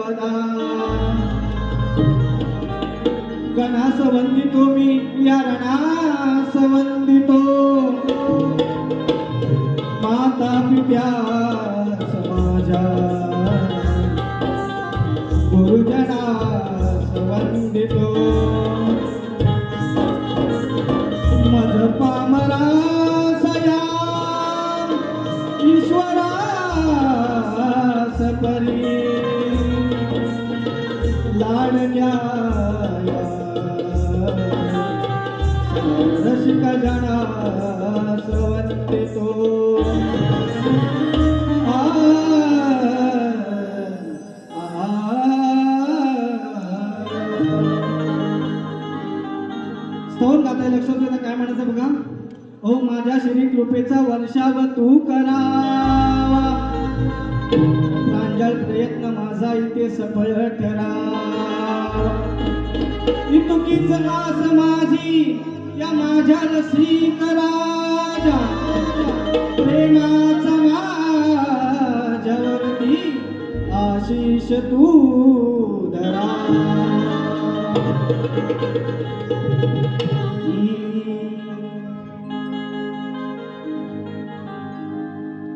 सर्वदा गणास वंदितो मी या रणास वंदितो माता पित्यास माझ्या गुरुजनास वंदितो मज पामरास या ईश्वरास परी लाडक्या रसिक जनास वंदितो स्तोन गाताय लक्षात घेता काय म्हणायचं बघा. ओ माझ्या श्री कृपेचा वर्षाव तू करावा प्रांजळ प्रयत्न माझा इथे सफळ ठरावा इतुकीच आस माझी या माझ्या रसिक राजा प्रेमाचा माझ्यावरती आशीष तू धरा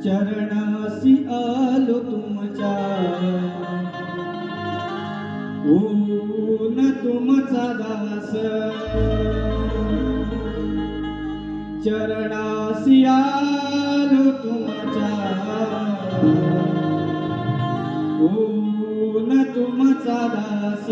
चरणासी आलो तुमच्या ऊन तुमचा दास चरणासी आलो तुमच्या ऊन तुमचा दास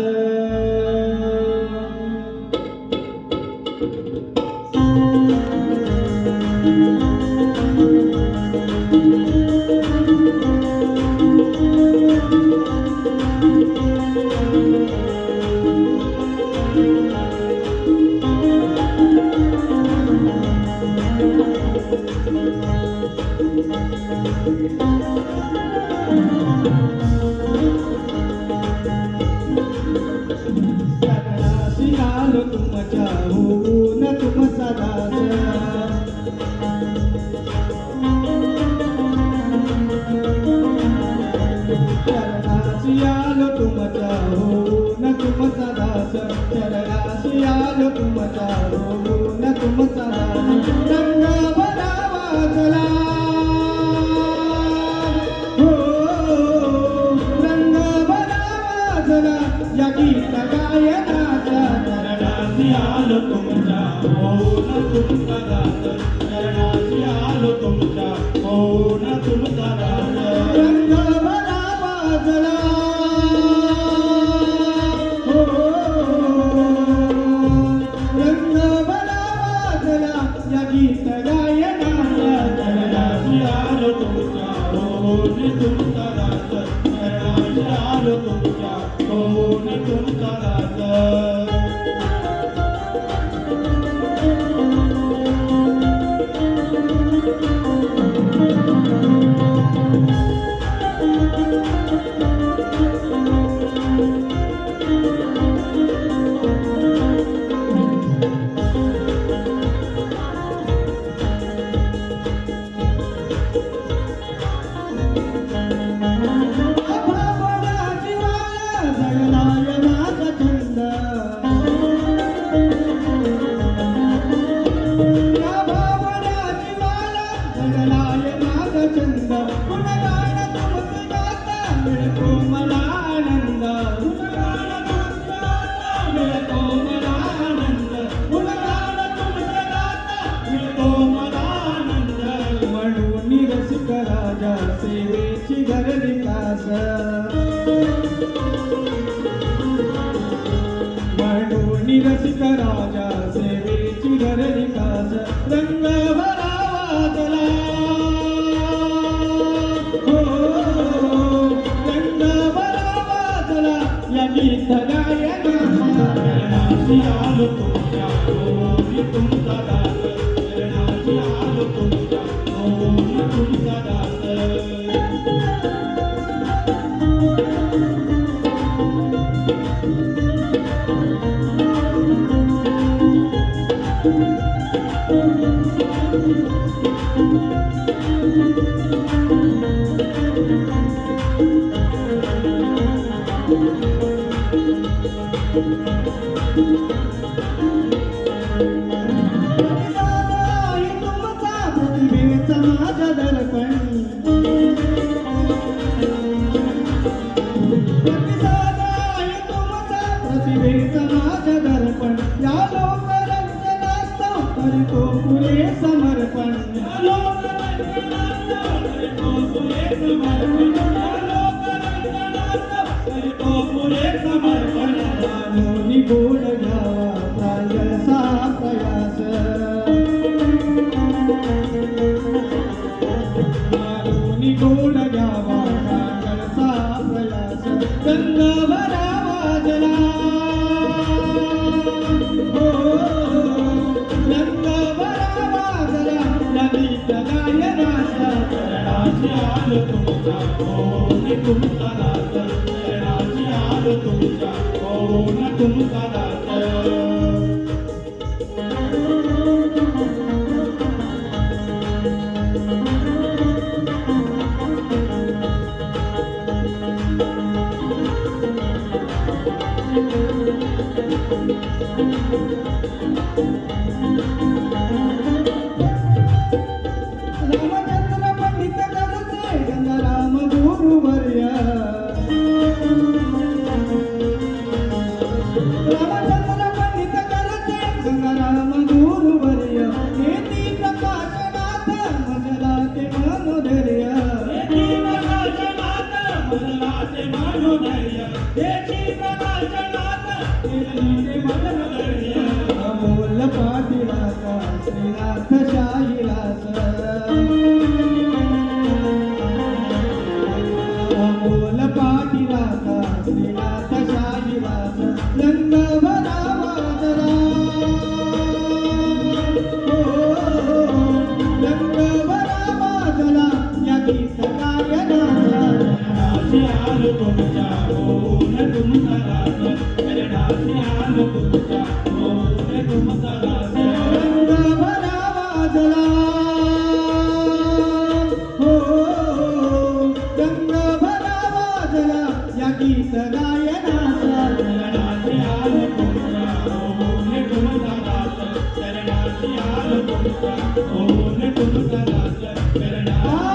चरणासी आलो तुमच्या ऊन तुमचा दास चरणासी आलो तुमच्या ऊन तुमचा दास चरणासी आलो तुमच्या ऊन तुमचा दास रंग भरावा चला हो रंग भरावा चला या गीत गायनाचा चरणासी आलो तुमच्या ऊन तुमचा दास चरणासी आलो तुमच्या ऊन तुमचा दास रंग भरावा चला हो रंग भरावा चला या गीत गायनाचा चरणासी आलो तुमच्या ऊन तुमचा दास चरणासी आलो तुमच्या ऊन तुमचा दास राजा सेवेची घर विकास म्हणून रसिक राजा सेवेची घर विकास रंग भरावा चला हो रंग प्रतिसाद आहे तुमचा प्रतिभेचा माझ्या दर्पण प्रतिसाद आहे तुमचा प्रतिभेचा माझ्या दर्पण या लोकरंजनात करतो पुरे समर्पण या लोकरंजनात करतो पुरे समर्पण या लोकरंजनात करतो पुरे समर्पण मानोनी गोड घ्यावा प्रायसा प्रयास मानोनी गोड घ्यावा प्रायसा प्रयास गंग भरावा जला हो रंग भरावा जला ललित गायनाचा करणाची आल तुमचा कोण तुमचा दास करणाची आल तुमचा कोण तुमचा दास रामचंद्र पंडित करते गंगाराम गुरुवर्य रामचंद्र पंडित करते गंगाराम गुरुवर्य येती प्रकाशनाथ मजला ते मनोधैर्य येती प्रकाशनाथ मजला ते मनोधैर्य येती प्रकाशनाथ मजला ते मनोधैर्य अमोल पाटीलाचा श्रीनाथ शाहीरास अमोल पाटीलाचा श्रीनाथ शाहीरास रंग भरावा जरा हो रंग भरावा जरा या गीत गायनाचा करणाची आल तुमच्या कोण तुमचा दास करणाची आल तुमच्या कोण तुमचा दास रंग भरावा जरा हो रंग भरावा जरा या गीत गायनाचा करणाची आल तुमच्या कोण तुमचा दास करणाची आल तुमच्या कोण तुमचा दास करणाची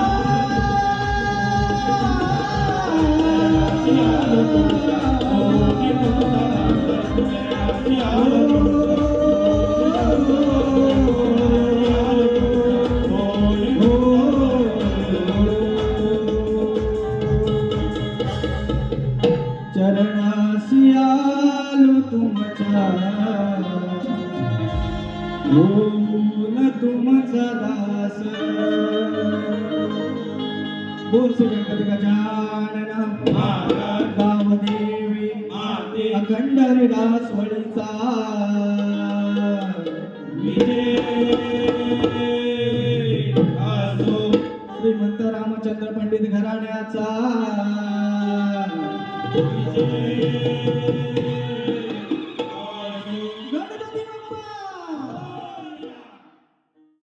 आल तुमच्या कोण तुमचा दास करणाची आल चरणासी आलो तुमच्या होऊन तुमचा दास बोल श्री गणपती गजानन गावदेवी अखंड हरिदास वळीचा श्रीमंत रामचंद्र पंडित घराण्याचा